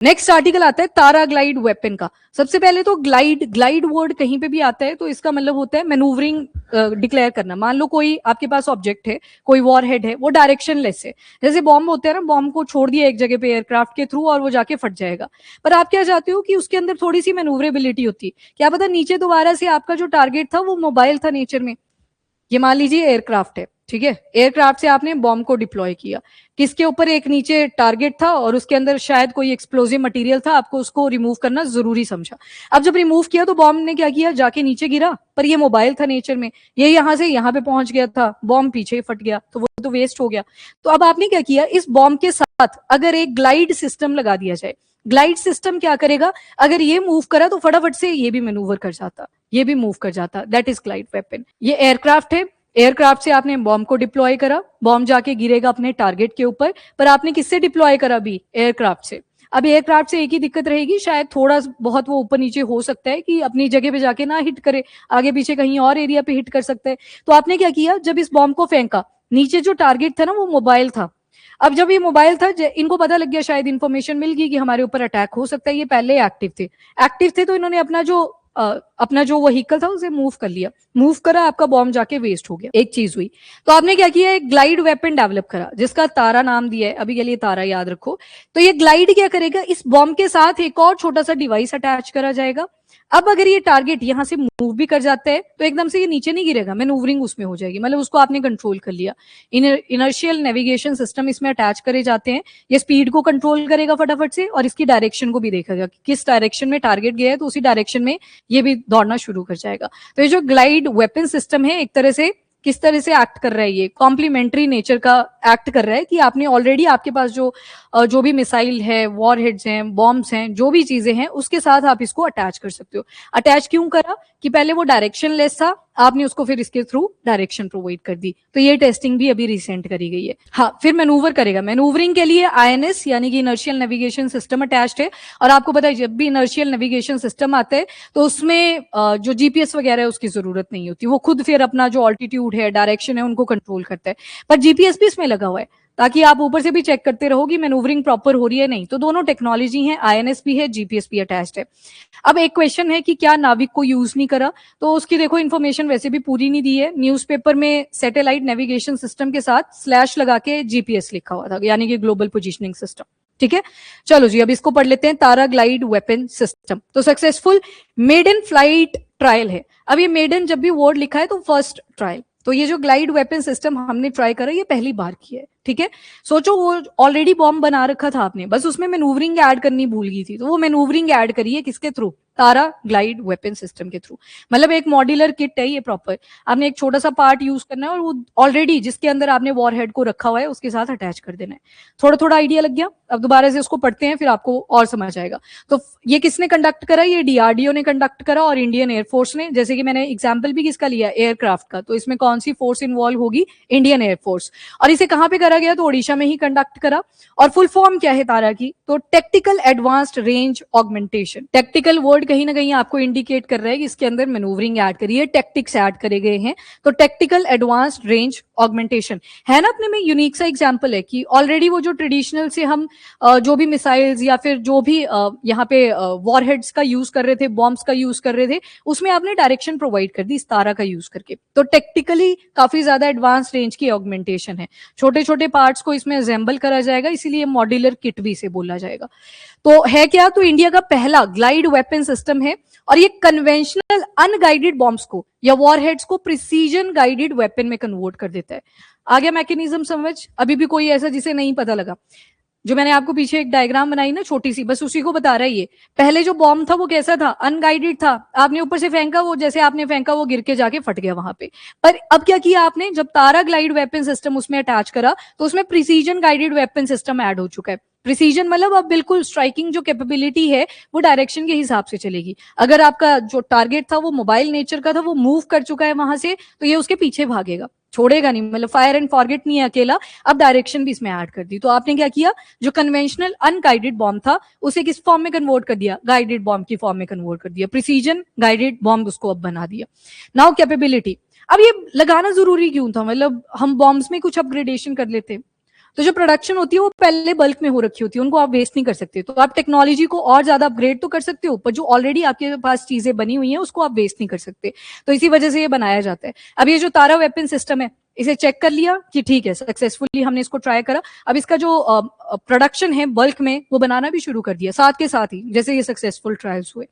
Next article आता है तारा glide weapon का। सबसे पहले तो ग्लाइड वर्ड कहीं पे भी आता है तो इसका मतलब होता है मैनूवरिंग डिक्लेयर करना। मान लो कोई आपके पास ऑब्जेक्ट है, कोई वॉर हेड है, वो डायरेक्शन लेस है। जैसे बॉम्ब होता है ना, बॉम्ब को छोड़ दिया एक जगह पे एयरक्राफ्ट के थ्रू और वो जाके फट जाएगा। पर आप क्या चाहते हो कि उसके अंदर थोड़ी सी मैनूवरेबिलिटी होती है, क्या पता नीचे दोबारा से आपका जो टारगेट था वो मोबाइल था नेचर में। ये मान लीजिए एयरक्राफ्ट है, ठीक है, एयरक्राफ्ट से आपने बॉम्ब को डिप्लॉय किया, किसके ऊपर, एक नीचे टारगेट था और उसके अंदर शायद कोई एक्सप्लोजिव मटेरियल था, आपको उसको रिमूव करना जरूरी समझा। अब जब रिमूव किया तो बॉम्ब ने क्या किया, जाके नीचे गिरा, पर ये मोबाइल था नेचर में, ये यहां से यहां पे पहुंच गया था, बॉम्ब पीछे फट गया, तो वो तो वेस्ट हो गया। तो अब आपने क्या किया, इस बॉम्ब के साथ अगर एक ग्लाइड सिस्टम लगा दिया जाए, ग्लाइड सिस्टम क्या करेगा, अगर ये मूव करा तो फटाफट से ये भी मैनूवर कर जाता, ये भी मूव कर जाता, दैट इज ग्लाइड वेपन। ये एयरक्राफ्ट है, एयरक्राफ्ट से आपने बॉम्ब को डिप्लॉय करा, बॉम्ब जाके गिरेगा अपने टारगेट के ऊपर, पर आपने किससे डिप्लॉय करा भी, एयरक्राफ्ट से। अब एयरक्राफ्ट से एक ही दिक्कत रहेगी, शायद थोड़ा बहुत वो ऊपर नीचे हो सकता है कि अपनी जगह पे जाके ना हिट करे, आगे पीछे कहीं और एरिया पे हिट कर सकता है। तो आपने क्या किया, जब इस बॉम्ब को फेंका, नीचे जो टारगेट था ना वो मोबाइल था। अब जब ये मोबाइल था, इनको पता लग गया, शायद इन्फॉर्मेशन मिल गई कि हमारे ऊपर अटैक हो सकता है, ये पहले एक्टिव थे तो इन्होंने अपना जो व्हीकल था उसे मूव कर लिया, मूव करा, आपका बॉम्ब जाके वेस्ट हो गया, एक चीज हुई। तो आपने क्या किया, एक ग्लाइड वेपन डेवलप करा जिसका तारा नाम दिया है, अभी के लिए तारा याद रखो। तो ये ग्लाइड क्या करेगा, इस बॉम्ब के साथ एक और छोटा सा डिवाइस अटैच करा जाएगा। अब अगर ये टारगेट यहां से मूव भी कर जाता है तो एकदम से ये नीचे नहीं गिरेगा, मैनूवरिंग उसमें हो जाएगी, मतलब उसको आपने कंट्रोल कर लिया। इनर्शियल नेविगेशन सिस्टम इसमें अटैच करे जाते हैं, ये स्पीड को कंट्रोल करेगा फटाफट से और इसकी डायरेक्शन को भी देखेगा कि किस डायरेक्शन में टारगेट गया है, तो उसी डायरेक्शन में ये भी दौड़ना शुरू कर जाएगा। तो ये जो ग्लाइड वेपन सिस्टम है, एक तरह से किस तरह से एक्ट कर रहा है, ये कॉम्प्लीमेंट्री नेचर का एक्ट कर रहा है कि आपने ऑलरेडी आपके पास जो भी मिसाइल है, वॉर हेड्स हैं, बॉम्ब्स हैं, जो भी चीजें हैं, उसके साथ आप इसको अटैच कर सकते हो। अटैच क्यों करा, कि पहले वो डायरेक्शन लेस था, आपने उसको फिर इसके थ्रू डायरेक्शन प्रोवाइड कर दी। तो ये टेस्टिंग भी अभी रिसेंट करी गई है। हाँ, फिर मैनूवर करेगा, मैनूवरिंग के लिए आईएनएस यानी कि इनर्शियल नेविगेशन सिस्टम अटैच्ड है। और आपको पता है जब भी इनर्शियल नेविगेशन सिस्टम आता है तो उसमें जो जीपीएस वगैरह है उसकी जरूरत नहीं होती, वो खुद फिर अपना जो ऑल्टीट्यूड है, डायरेक्शन है, उनको कंट्रोल करता है। पर जीपीएस भी इसमें लगा हुआ है ताकि आप ऊपर से भी चेक करते रहो कि मैनूवरिंग प्रॉपर हो रही है नहीं। तो दोनों टेक्नोलॉजी है, आईएनएस भी है, जीपीएस भी अटैच्ड है। अब एक क्वेश्चन है कि क्या नाविक को यूज नहीं करा, तो उसकी देखो इन्फॉर्मेशन वैसे भी पूरी नहीं दी है। न्यूज़पेपर में सैटेलाइट नेविगेशन सिस्टम के साथ स्लैश लगा के जीपीएस लिखा हुआ था, यानी कि ग्लोबल पोजिशनिंग सिस्टम। ठीक है, चलो जी, अब इसको पढ़ लेते हैं। तारा ग्लाइड वेपन सिस्टम तो सक्सेसफुल मेडन फ्लाइट ट्रायल है। अब ये मेडन जब भी वर्ड लिखा है तो फर्स्ट ट्रायल, तो ये जो ग्लाइड वेपन सिस्टम हमने ट्राई करा ये पहली बार की है। ठीक है, सोचो वो ऑलरेडी बॉम्ब बना रखा था आपने, बस उसमें मैनूवरिंग ऐड करनी भूल गई थी, तो वो मैनूवरिंग ऐड करी है किसके थ्रू, तारा ग्लाइड वेपन सिस्टम के थ्रू। मतलब एक मॉड्यूलर किट है ये प्रॉपर, आपने एक छोटा सा पार्ट यूज करना है और वो ऑलरेडी जिसके अंदर आपने वॉर हेड को रखा हुआ है उसके साथ अटैच कर देना है। थोड़ा थोड़ा आइडिया लग गया, अब दोबारा से उसको पढ़ते हैं फिर आपको और समझ आएगा। तो ये किसने कंडक्ट करा, ये डीआरडीओ ने कंडक्ट करा और इंडियन एयरफोर्स ने। जैसे कि मैंने एग्जाम्पल भी किसका लिया, एयरक्राफ्ट का, तो इसमें कौन सी फोर्स इन्वॉल्व होगी, इंडियन एयरफोर्स। और इसे कहां पे करा गया, तो ओडिशा में ही कंडक्ट करा। और फुल फॉर्म क्या है तारा की, तो tactical advanced range augmentation. Tactical word कहीं ना कहीं आपको इंडिकेट कर रहा है कि इसके अंदर मैनूवरिंग ऐड करी है, टैक्टिक्स ऐड करे गए हैं। तो टेक्टिकल एडवांस्ड रेंज ऑगमेंटेशन है ना, अपने में यूनिक सा एग्जांपल है कि ऑलरेडी वो जो ट्रेडिशनल से हम जो भी मिसाइल्स या फिर जो भी यहाँ पे वॉरहेड्स का यूज कर रहे थे, बॉम्ब्स का यूज कर रहे थे, उसमें आपने डायरेक्शन प्रोवाइड कर दी इस तारा का यूज करके। तो टेक्टिकली काफी ज्यादा एडवांस रेंज की ऑगमेंटेशन है, छोटे छोटे पार्ट्स को इसमें असेंबल करा जाएगा, इसीलिए मॉड्यूलर किट भी इसे बोला जाएगा। तो है क्या, तो इंडिया का पहला ग्लाइड वेपन सिस्टम है और ये कन्वेंशनल अनगाइडेड बॉम्ब्स को या वॉरहेड्स को प्रिसीजन गाइडेड वेपन में कन्वर्ट कर देता है। आ गया मैकेनिज्म समझ, अभी भी कोई ऐसा जिसे नहीं पता लगा। जो मैंने आपको पीछे एक डायग्राम बनाई ना छोटी सी, बस उसी को बता रहा है ये। पहले जो बॉम्ब था वो कैसा था, अनगाइडेड था, आपने ऊपर से फेंका, वो जैसे आपने फेंका वो गिर के जाके फट गया वहां पे। पर अब क्या किया आपने, जब तारा ग्लाइड वेपन सिस्टम उसमें अटैच करा तो उसमें precision guided weapon system add हो चुका है। प्रिसीजन मतलब अब बिल्कुल स्ट्राइकिंग जो कैपेबिलिटी है वो डायरेक्शन के हिसाब से चलेगी। अगर आपका जो टारगेट था वो मोबाइल नेचर का था, वो मूव कर चुका है वहां से, तो ये उसके पीछे भागेगा, छोड़ेगा नहीं, मतलब फायर एंड फॉरगेट नहीं है अकेला। अब डायरेक्शन भी इसमें ऐड कर दी। तो आपने क्या किया, जो कन्वेंशनल अनगाइडेड बॉम्ब था उसे किस फॉर्म में कन्वर्ट कर दिया, गाइडेड बॉम्ब की फॉर्म में कन्वर्ट कर दिया, प्रिसीजन गाइडेड बॉम्ब उसको अब बना दिया। नाउ कैपेबिलिटी, अब ये लगाना जरूरी क्यों था, मतलब हम बॉम्ब्स में कुछ अपग्रेडेशन कर लेते, तो जो प्रोडक्शन होती है वो पहले बल्क में हो रखी होती है, उनको आप वेस्ट नहीं कर सकते। तो आप टेक्नोलॉजी को और ज्यादा अपग्रेड तो कर सकते हो, पर जो ऑलरेडी आपके पास चीजें बनी हुई हैं उसको आप वेस्ट नहीं कर सकते। तो इसी वजह से ये बनाया जाता है। अब ये जो तारा वेपन सिस्टम है, इसे चेक कर लिया कि ठीक है, सक्सेसफुली हमने इसको ट्राई करा। अब इसका जो प्रोडक्शन है बल्क में, वो बनाना भी शुरू कर दिया साथ के साथ ही, जैसे ये सक्सेसफुल ट्रायल्स हुए।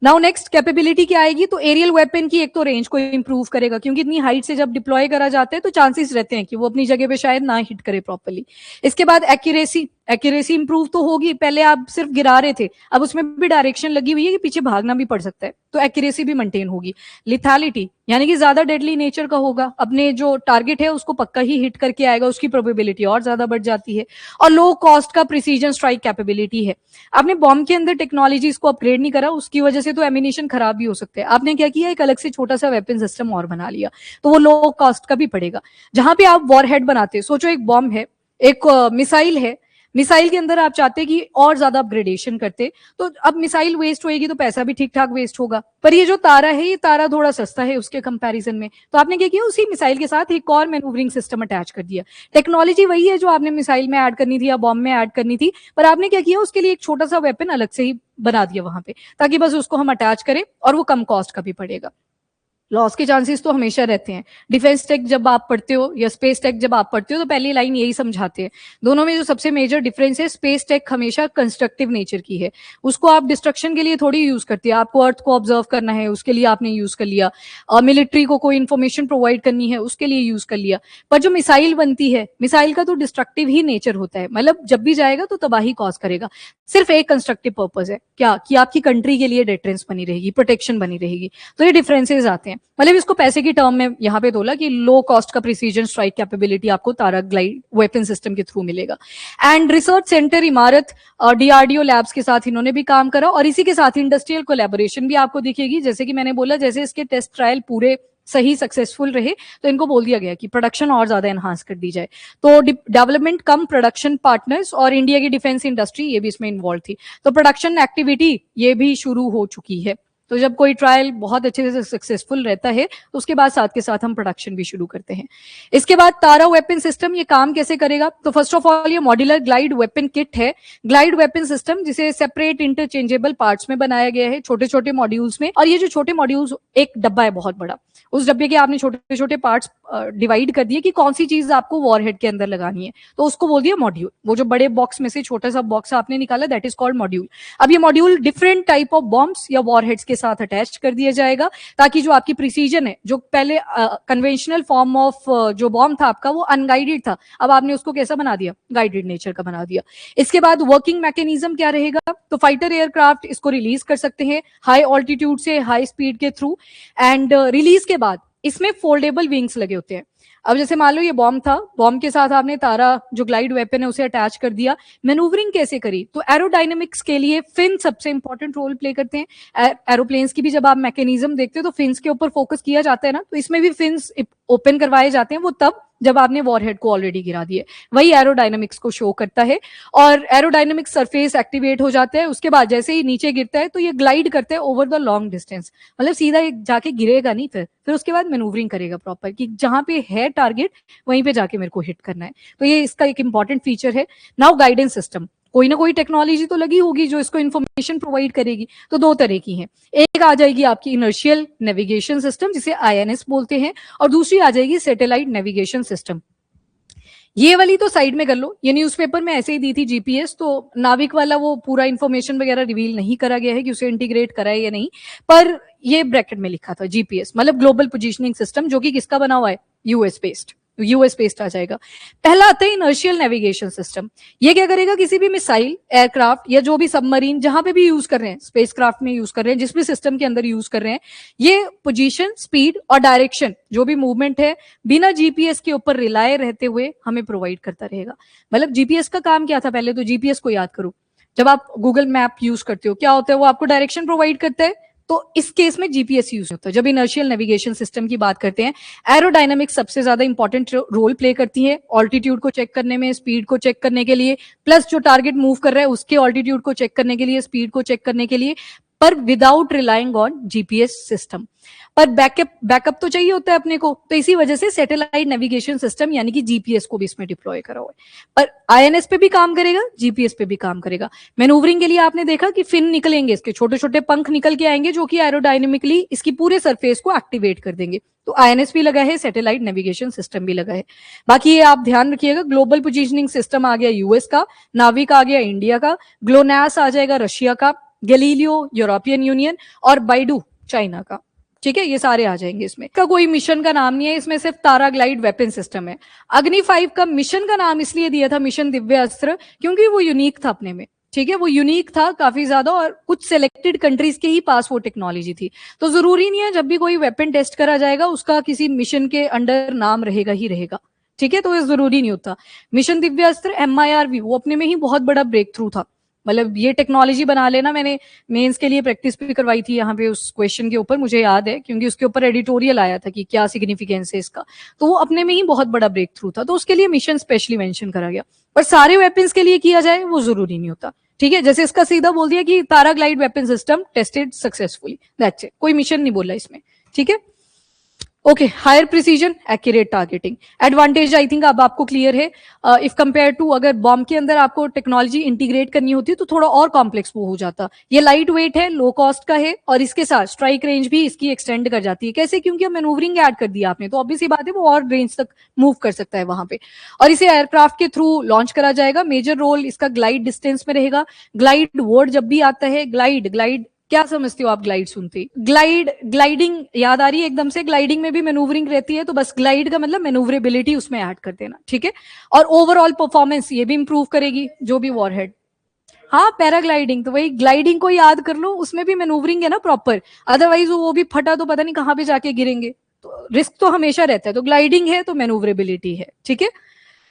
नाउ नेक्स्ट कैपेबिलिटी क्या आएगी, तो एरियल वेपन की एक तो रेंज को इंप्रूव करेगा, क्योंकि इतनी हाइट से जब डिप्लॉय करा जाता है तो चांसेस रहते हैं कि वो अपनी जगह पे शायद ना हिट करे प्रॉपर्ली। इसके बाद एक्यूरेसी इंप्रूव तो होगी, पहले आप सिर्फ गिरा रहे थे, अब उसमें भी डायरेक्शन लगी हुई है कि पीछे भागना भी पड़ सकता है, तो एक्यूरेसी भी मेंटेन होगी। लिथैलिटी यानी कि ज्यादा डेडली नेचर का होगा, अपने जो टारगेट है उसको पक्का ही हिट करके आएगा, उसकी प्रोबेबिलिटी और ज्यादा बढ़ जाती है। और लो कॉस्ट का प्रिसीजन स्ट्राइक कैपेबिलिटी है। आपने बॉम्ब के अंदर टेक्नोलॉजीज को अपग्रेड नहीं करा, उसकी वजह से तो एमिनेशन खराब भी हो सकते हैं। आपने क्या किया, एक अलग से छोटा सा वेपन सिस्टम और बना लिया, तो वो लो कॉस्ट का भी पड़ेगा। जहां पे आप वॉरहेड बनाते हैं, सोचो एक बॉम्ब है, एक मिसाइल है, मिसाइल के अंदर आप चाहते हैं कि और ज्यादा अपग्रेडेशन करते, तो अब मिसाइल वेस्ट होएगी तो पैसा भी ठीक ठाक वेस्ट होगा। पर ये जो तारा है, ये तारा थोड़ा सस्ता है उसके कंपैरिजन में, तो आपने क्या किया, उसी मिसाइल के साथ एक और मैन्यूवरिंग सिस्टम अटैच कर दिया। टेक्नोलॉजी वही है जो आपने मिसाइल में ऐड करनी थी या बॉम्ब में ऐड करनी थी, पर आपने क्या किया, उसके लिए एक छोटा सा वेपन अलग से ही बना दिया वहां पे, ताकि बस उसको हम अटैच करें, और वो कम कॉस्ट का भी पड़ेगा। लॉस के चांसेस तो हमेशा रहते हैं। डिफेंस टेक जब आप पढ़ते हो या स्पेस टेक जब आप पढ़ते हो, तो पहली लाइन यही समझाते हैं। दोनों में जो सबसे मेजर डिफरेंस है, स्पेस टेक हमेशा कंस्ट्रक्टिव नेचर की है, उसको आप डिस्ट्रक्शन के लिए थोड़ी यूज करती है। आपको अर्थ को ऑब्जर्व करना है, उसके लिए आपने यूज कर लिया, मिलिट्री को कोई इन्फॉर्मेशन प्रोवाइड करनी है, उसके लिए यूज कर लिया। पर जो मिसाइल बनती है, मिसाइल का तो डिस्ट्रक्टिव ही नेचर होता है, मतलब जब भी जाएगा तो तबाही कॉज करेगा। सिर्फ एक कंस्ट्रक्टिव पर्पज है, क्या, कि आपकी कंट्री के लिए डिफरेंस बनी रहेगी, प्रोटेक्शन बनी रहेगी। तो ये डिफरेंसेस आते हैं। मतलब इसको पैसे की टर्म में यहाँ पे तोला कि लो कॉस्ट का प्रिसीजन स्ट्राइक कैपेबिलिटी आपको तारा ग्लाइड वेपन सिस्टम के थ्रू मिलेगा। एंड रिसर्च सेंटर इमारत डीआरडीओ लैब्स के साथ इन्होंने भी काम करा, और इसी के साथ इंडस्ट्रियल कोलैबोरेशन भी आपको दिखेगी। जैसे कि मैंने बोला, जैसे इसके टेस्ट ट्रायल पूरे सही सक्सेसफुल रहे, तो इनको बोल दिया गया कि प्रोडक्शन और ज्यादा एनहांस कर दी जाए। तो डेवलपमेंट कम प्रोडक्शन पार्टनर्स और इंडिया की डिफेंस इंडस्ट्री ये भी इसमें इन्वॉल्व थी, तो प्रोडक्शन एक्टिविटी ये भी शुरू हो चुकी है। तो जब कोई ट्रायल बहुत अच्छे से सक्सेसफुल रहता है, तो उसके बाद साथ के साथ हम प्रोडक्शन भी शुरू करते हैं। इसके बाद तारा वेपन सिस्टम ये काम कैसे करेगा, तो फर्स्ट ऑफ ऑल ये मॉड्यूलर ग्लाइड वेपन किट है। ग्लाइड वेपन सिस्टम जिसे सेपरेट इंटरचेंजेबल पार्ट्स में बनाया गया है, छोटे छोटे मॉड्यूल्स में। और ये जो छोटे मॉड्यूल्स, एक डब्बा है बहुत बड़ा, उस डब्बे के आपने छोटे छोटे पार्ट्स डिवाइड कर दिए कि कौन सी चीज आपको वॉरहेड के अंदर लगानी है, तो उसको बोल दिया मॉड्यूल। वो जो बड़े बॉक्स में से छोटा सा बॉक्स आपने निकाला, दैट इज कॉल्ड मॉड्यूल। अब ये module different type of bombs या वॉरहेड्स के साथ अटैच कर दिया जाएगा, ताकि जो आपकी प्रिसीजन है, जो पहले कन्वेंशनल फॉर्म ऑफ जो बॉम्ब था आपका, वो अनगाइडेड था, अब आपने उसको कैसा बना दिया, गाइडेड नेचर का बना दिया। इसके बाद वर्किंग मैकेनिज्म क्या रहेगा, तो फाइटर एयरक्राफ्ट इसको रिलीज कर सकते हैं हाई ऑल्टीट्यूड से हाई स्पीड के थ्रू। एंड रिलीज के बाद इसमें फोल्डेबल विंग्स लगे होते हैं। अब जैसे मान लो ये बॉम्ब था, बॉम्ब के साथ आपने तारा जो ग्लाइड वेपन है उसे अटैच कर दिया, मैन्यूवरिंग कैसे करी, तो एरोडायनेमिक्स के लिए फिन सबसे इंपॉर्टेंट रोल प्ले करते हैं। एरोप्लेन्स की भी जब आप मैकेनिज्म देखते हो तो फिन्स के ऊपर फोकस किया जाता है ना, तो इसमें भी फिन्स ओपन करवाए जाते हैं, वो तब जब आपने वॉरहेड को ऑलरेडी गिरा दिए, वही एरोडायनेमिक्स को शो करता है। और एरोडायनेमिक सरफेस एक्टिवेट हो जाता है, उसके बाद जैसे ही नीचे गिरता है तो ये ग्लाइड करता है ओवर द लॉन्ग डिस्टेंस, मतलब सीधा जाके गिरेगा नहीं, फिर उसके बाद मैन्यूवरिंग करेगा प्रॉपर, कि जहां पे है टारगेट वहीं पे जाके मेरे को हिट करना है। तो ये इसका एक इंपॉर्टेंट फीचर है। नाउ गाइडेंस सिस्टम, कोई ना कोई टेक्नोलॉजी तो लगी होगी जो इसको इन्फॉर्मेशन प्रोवाइड करेगी, तो दो तरह की है। एक आ जाएगी आपकी इनर्शियल नेविगेशन सिस्टम जिसे आईएनएस बोलते हैं, और दूसरी आ जाएगी सैटेलाइट नेविगेशन सिस्टम। ये वाली तो साइड में कर लो, ये न्यूज़पेपर में ऐसे ही दी थी जीपीएस, तो नाविक वाला वो पूरा इंफॉर्मेशन वगैरह रिवील नहीं करा गया है कि उसे इंटीग्रेट करा है या नहीं, पर ये ब्रैकेट में लिखा था जीपीएस, मतलब ग्लोबल पोजीशनिंग सिस्टम, जो कि किसका बना हुआ है, यूएस बेस्ड आ जाएगा। पहला आता है इनर्शियल नेविगेशन सिस्टम। ये क्या करेगा, किसी भी मिसाइल, एयरक्राफ्ट या जो भी सबमरीन जहां पे भी यूज कर रहे हैं, स्पेसक्राफ्ट में यूज कर रहे हैं, जिस भी सिस्टम के अंदर यूज कर रहे हैं, ये पोजीशन, स्पीड और डायरेक्शन, जो भी मूवमेंट है, बिना जीपीएस के ऊपर रिलाय रहते हुए हमें प्रोवाइड करता रहेगा। मतलब जीपीएस का काम क्या था, पहले तो जीपीएस को याद करो, जब आप गूगल मैप यूज करते हो क्या होता है, वो आपको डायरेक्शन प्रोवाइड करता है, तो इस केस में जीपीएस यूज होता है। जब इनर्शियल नेविगेशन सिस्टम की बात करते हैं, एरोडायनामिक्स सबसे ज्यादा इंपॉर्टेंट रोल प्ले करती है, ऑल्टीट्यूड को चेक करने में, स्पीड को चेक करने के लिए, प्लस जो टारगेट मूव कर रहा है उसके ऑल्टीट्यूड को चेक करने के लिए, स्पीड को चेक करने के लिए, पर without relying on GPS system. पर बैकअप तो चाहिए होता है अपने को, तो इसी वजह से सैटेलाइट नेविगेशन सिस्टम यानी कि जीपीएस को भी इसमें डिप्लॉय करा हुआ है। पर आईएनएस पे भी काम करेगा, जीपीएस पे भी काम करेगा। मैनूवरिंग के लिए आपने देखा कि फिन निकलेंगे, इसके छोटे छोटे पंख निकल के आएंगे जो कि एरोडायनेमिकली इसकी पूरे सरफेस को एक्टिवेट कर देंगे। तो आईएनएस भी लगा है, सैटेलाइट नेविगेशन सिस्टम भी लगा है। बाकी ये आप ध्यान रखिएगा, ग्लोबल पोजीशनिंग सिस्टम आ गया यूएस का, नाविक आ गया इंडिया का, ग्लोनास आ जाएगा रशिया का, गैलीलियो यूरोपियन यूनियन और बाइडू चाइना का। ठीक है, ये सारे आ जाएंगे इसमें। का कोई मिशन का नाम नहीं है, इसमें सिर्फ तारा ग्लाइड वेपन सिस्टम है। अग्नि 5 का मिशन का नाम इसलिए दिया था मिशन दिव्य अस्त्र, क्योंकि वो यूनिक था अपने में। ठीक है, वो यूनिक था काफी ज्यादा, और कुछ सिलेक्टेड कंट्रीज के ही पास वो टेक्नोलॉजी थी। तो जरूरी नहीं है जब भी कोई वेपन टेस्ट करा जाएगा उसका किसी मिशन के अंडर नाम रहेगा ही रहेगा। ठीक है, तो ये जरूरी नहीं होता। मिशन दिव्य अस्त्र MIRV वो अपने में ही बहुत बड़ा ब्रेक थ्रू था। मतलब ये टेक्नोलॉजी बना लेना, मैंने मेंस के लिए प्रैक्टिस भी करवाई थी यहाँ पे उस क्वेश्चन के ऊपर, मुझे याद है, क्योंकि उसके ऊपर एडिटोरियल आया था कि क्या सिग्निफिकेंस है इसका। तो वो अपने में ही बहुत बड़ा ब्रेक थ्रू था, तो उसके लिए मिशन स्पेशली मेंशन करा गया। पर सारे वेपन्स के लिए किया जाए वो जरूरी नहीं होता। ठीक है, जैसे इसका सीधा बोल दिया कि TARA glide weapon system tested successfully, that's it, कोई मिशन नहीं बोला इसमें। ठीक है, okay, higher precision accurate targeting advantage I think अब आपको क्लियर है। इफ कंपेयर टू अगर बॉम्ब के अंदर आपको टेक्नोलॉजी इंटीग्रेट करनी होती है तो थोड़ा और कॉम्प्लेक्स वो हो जाता। ये लाइट वेट है, लो कॉस्ट का है, और इसके साथ स्ट्राइक रेंज भी इसकी एक्सटेंड कर जाती है। कैसे? क्योंकि अब मैनूवरिंग ऐड कर दिया आपने, तो ऑब्वियस बात है वो और रेंज तक मूव कर सकता है वहां पे। और इसे एयरक्राफ्ट के थ्रू लॉन्च करा जाएगा। मेजर रोल इसका ग्लाइड डिस्टेंस में रहेगा। ग्लाइड वर्ड जब भी आता है, ग्लाइड क्या समझते हो आप? ग्लाइड सुनते ग्लाइडिंग याद आ रही है एकदम से? ग्लाइडिंग में भी मैनूवरिंग रहती है, तो बस ग्लाइड का मतलब मैनूवरेबिलिटी उसमें ऐड कर देना। ठीक है, और ओवरऑल परफॉर्मेंस ये भी इंप्रूव करेगी जो भी वॉरहेड। हाँ, पैराग्लाइडिंग, तो वही ग्लाइडिंग को याद कर लो, उसमें भी मैनूवरिंग है ना प्रॉपर, अदरवाइज वो भी फटा तो पता नहीं कहाँ पे जाके गिरेंगे, तो रिस्क तो हमेशा रहता है। तो ग्लाइडिंग है तो मैनूवरेबिलिटी है। ठीक है,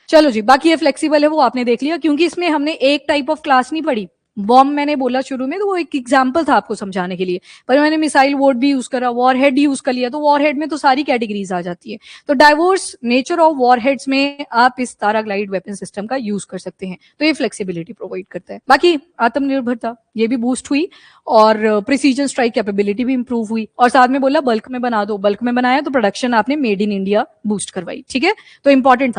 चलो जी, बाकी ये फ्लेक्सिबल है वो आपने देख लिया, क्योंकि इसमें हमने एक टाइप ऑफ क्लास नहीं पढ़ी। बॉम्ब मैंने बोला शुरू में, तो वो एक एग्जांपल था आपको समझाने के लिए, पर मैंने मिसाइल वर्ड भी यूज करा, वॉरहेड यूज कर लिया, तो वॉरहेड में तो सारी कैटेगरीज आ जाती है। तो डाइवर्स नेचर ऑफ वॉरहेड्स में आप इस तारा ग्लाइड वेपन सिस्टम का यूज कर सकते हैं, तो ये फ्लेक्सिबिलिटी प्रोवाइड करता है। बाकी आत्मनिर्भरता ये भी बूस्ट हुई, और प्रिसीजन स्ट्राइक कैपेबिलिटी भी इंप्रूव हुई, और साथ में बोला बल्क में बना दो, बल्क में बनाया तो प्रोडक्शन आपने मेड इन इंडिया बूस्ट करवाई। ठीक है, तो इंपॉर्टेंट था।